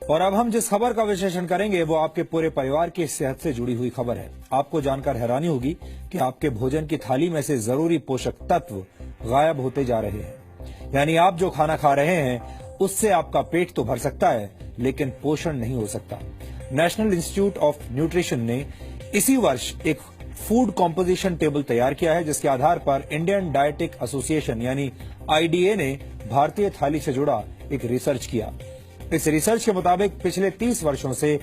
और अब हम जिस खबर का विश्लेषण करेंगे वो आपके पूरे परिवार की सेहत से जुड़ी हुई खबर है। आपको जानकर हैरानी होगी कि आपके भोजन की थाली में से जरूरी पोषक तत्व गायब होते जा रहे हैं। यानी आप जो खाना खा रहे हैं उससे आपका पेट तो भर सकता है, लेकिन पोषण नहीं हो सकता। नेशनल इंस्टीट्यूट ऑफ न्यूट्रिशन ने इसी वर्ष एक फूड कॉम्पोजिशन टेबल तैयार किया है, जिसके आधार पर इंडियन डायटिक एसोसिएशन यानी आईडीए ने भारतीय थाली से जुड़ा एक रिसर्च किया। इस रिसर्च के मुताबिक पिछले 30 वर्षों से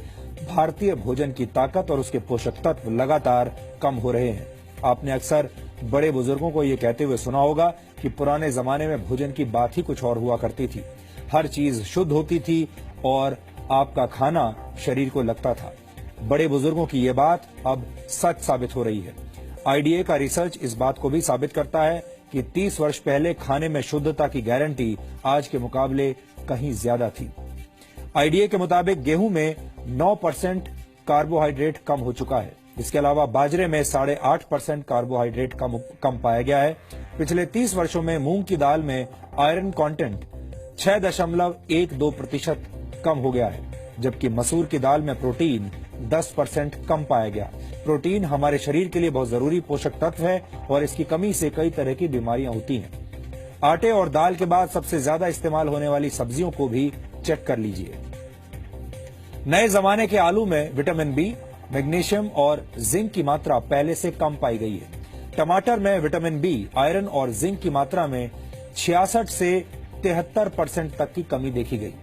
भारतीय भोजन की ताकत और उसके पोषक तत्व लगातार कम हो रहे हैं। आपने अक्सर बड़े बुजुर्गों को ये कहते हुए सुना होगा कि पुराने जमाने में भोजन की बात ही कुछ और हुआ करती थी। हर चीज शुद्ध होती थी और आपका खाना शरीर को लगता था। बड़े बुजुर्गों की ये बात अब सच साबित हो रही है। आईडीए का रिसर्च इस बात को भी साबित करता है कि 30 वर्ष पहले खाने में शुद्धता की गारंटी आज के मुकाबले कहीं ज्यादा थी। आईडीए के मुताबिक गेहूं में 9% कार्बोहाइड्रेट कम हो चुका है। इसके अलावा बाजरे में 8.5% कार्बोहाइड्रेट कम पाया गया है। पिछले 30 वर्षों में मूंग की दाल में आयरन कंटेंट 6.12% कम हो गया है, जबकि मसूर की दाल में प्रोटीन 10% कम पाया गया। प्रोटीन हमारे शरीर के लिए बहुत जरूरी पोषक तत्व है और इसकी कमी से कई तरह की बीमारियां होती हैं। आटे और दाल के बाद सबसे ज्यादा इस्तेमाल होने वाली सब्जियों को भी चेक कर लीजिए। नए जमाने के आलू में विटामिन बी, मैग्नीशियम और जिंक की मात्रा पहले से कम पाई गई है। टमाटर में विटामिन बी, आयरन और जिंक की मात्रा में 66 से 73% तक की कमी देखी गई।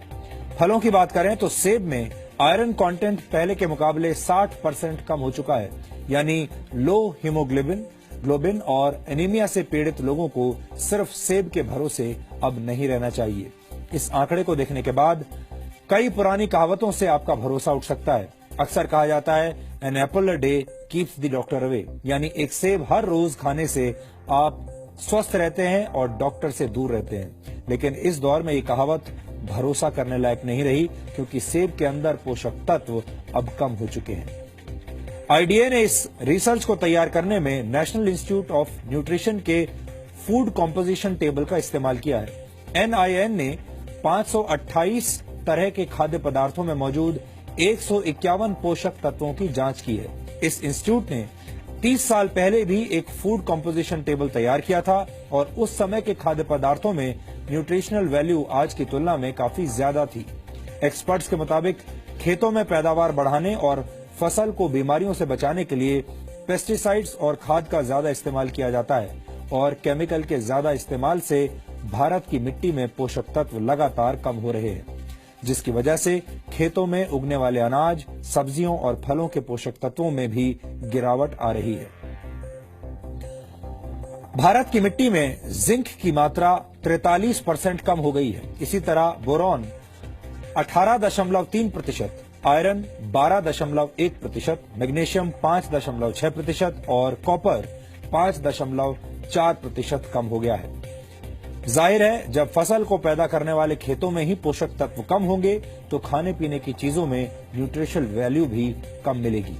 फलों की बात करें तो सेब में आयरन कंटेंट पहले के मुकाबले 60% कम हो चुका है। यानी लो हीमोग्लोबिन और एनीमिया से पीड़ित लोगों को सिर्फ सेब के भरोसे अब नहीं रहना चाहिए। इस आंकड़े को देखने के बाद कई पुरानी कहावतों से आपका भरोसा उठ सकता है। अक्सर कहा जाता है an apple a day keeps the doctor away, यानी एक सेब हर रोज खाने से आप स्वस्थ रहते हैं और डॉक्टर से दूर रहते हैं। लेकिन इस दौर में ये कहावत भरोसा करने लायक नहीं रही, क्योंकि सेब के अंदर पोषक तत्व अब कम हो चुके हैं। आईडीए ने इस रिसर्च को तैयार करने में नेशनल इंस्टीट्यूट ऑफ न्यूट्रिशन के फूड कॉम्पोजिशन टेबल का इस्तेमाल किया है। एनआईएन ने 528 तरह के खाद्य पदार्थों में मौजूद 151 पोषक तत्वों की जांच की है। इस इंस्टीट्यूट ने 30 साल पहले भी एक फूड कॉम्पोजिशन टेबल तैयार किया था और उस समय के खाद्य पदार्थों में न्यूट्रिशनल वैल्यू आज की तुलना में काफी ज्यादा थी। एक्सपर्ट्स के मुताबिक खेतों में पैदावार बढ़ाने और फसल को बीमारियों से बचाने के लिए पेस्टिसाइड्स और खाद का ज्यादा इस्तेमाल किया जाता है और केमिकल के ज्यादा इस्तेमाल से भारत की मिट्टी में पोषक तत्व लगातार कम हो रहे हैं, जिसकी वजह से खेतों में उगने वाले अनाज, सब्जियों और फलों के पोषक तत्वों में भी गिरावट आ रही है। भारत की मिट्टी में जिंक की मात्रा 43% कम हो गई है। इसी तरह बोरॉन 18.3%, आयरन 12.1%, मैग्नीशियम 5.6% और कॉपर 5.4% कम हो गया है। जाहिर है, जब फसल को पैदा करने वाले खेतों में ही पोषक तत्व कम होंगे तो खाने पीने की चीजों में न्यूट्रिशनल वैल्यू भी कम मिलेगी।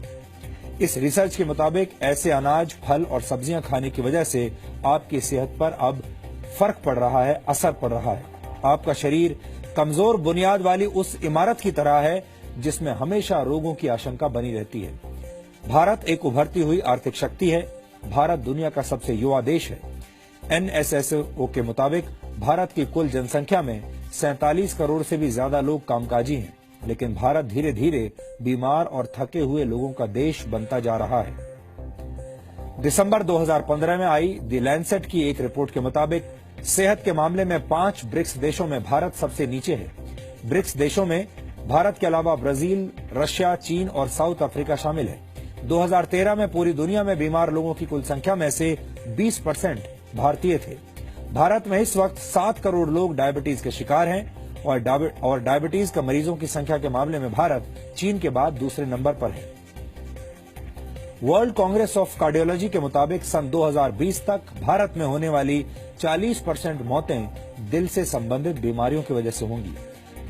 इस रिसर्च के मुताबिक ऐसे अनाज, फल और सब्जियां खाने की वजह से आपकी सेहत पर अब फर्क पड़ रहा है, असर पड़ रहा है। आपका शरीर कमजोर बुनियाद वाली उस इमारत की तरह है जिसमें हमेशा रोगों की आशंका बनी रहती है। भारत एक उभरती हुई आर्थिक शक्ति है। भारत दुनिया का सबसे युवा देश है। एनएसएसओ के मुताबिक भारत की कुल जनसंख्या में 47 करोड़ से भी ज्यादा लोग कामकाजी हैं, लेकिन भारत धीरे धीरे बीमार और थके हुए लोगों का देश बनता जा रहा है। दिसंबर 2015 में आई द लैंसेट की एक रिपोर्ट के मुताबिक सेहत के मामले में 5 ब्रिक्स देशों में भारत सबसे नीचे है। ब्रिक्स देशों में भारत के अलावा ब्राजील, रशिया, चीन और साउथ अफ्रीका शामिल है। 2013 में पूरी दुनिया में बीमार लोगों की कुल संख्या में से 20% भारतीय थे। भारत में इस वक्त 7 करोड़ लोग डायबिटीज के शिकार हैं और डायबिटीज के मरीजों की संख्या के मामले में भारत चीन के बाद दूसरे नंबर पर है। वर्ल्ड कांग्रेस ऑफ कार्डियोलॉजी के मुताबिक सन 2020 तक भारत में होने वाली 40% मौतें दिल से संबंधित बीमारियों की वजह से होंगी।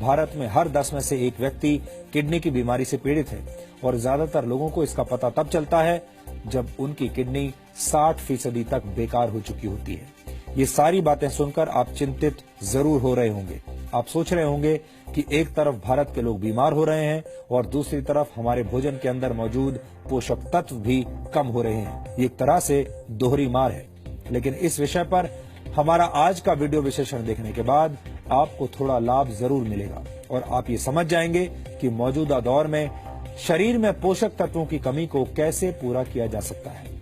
भारत में हर 10 में से एक व्यक्ति किडनी की बीमारी से पीड़ित है और ज्यादातर लोगों को इसका पता तब चलता है जब उनकी किडनी 60% तक बेकार हो चुकी होती है। ये सारी बातें सुनकर आप चिंतित जरूर हो रहे होंगे। आप सोच रहे होंगे कि एक तरफ भारत के लोग बीमार हो रहे हैं और दूसरी तरफ हमारे भोजन के अंदर मौजूद पोषक तत्व भी कम हो रहे हैं। ये एक तरह से दोहरी मार है। लेकिन इस विषय पर हमारा आज का वीडियो विश्लेषण देखने के बाद आपको थोड़ा लाभ जरूर मिलेगा और आप ये समझ जाएंगे कि मौजूदा दौर में शरीर में पोषक तत्वों की कमी को कैसे पूरा किया जा सकता है।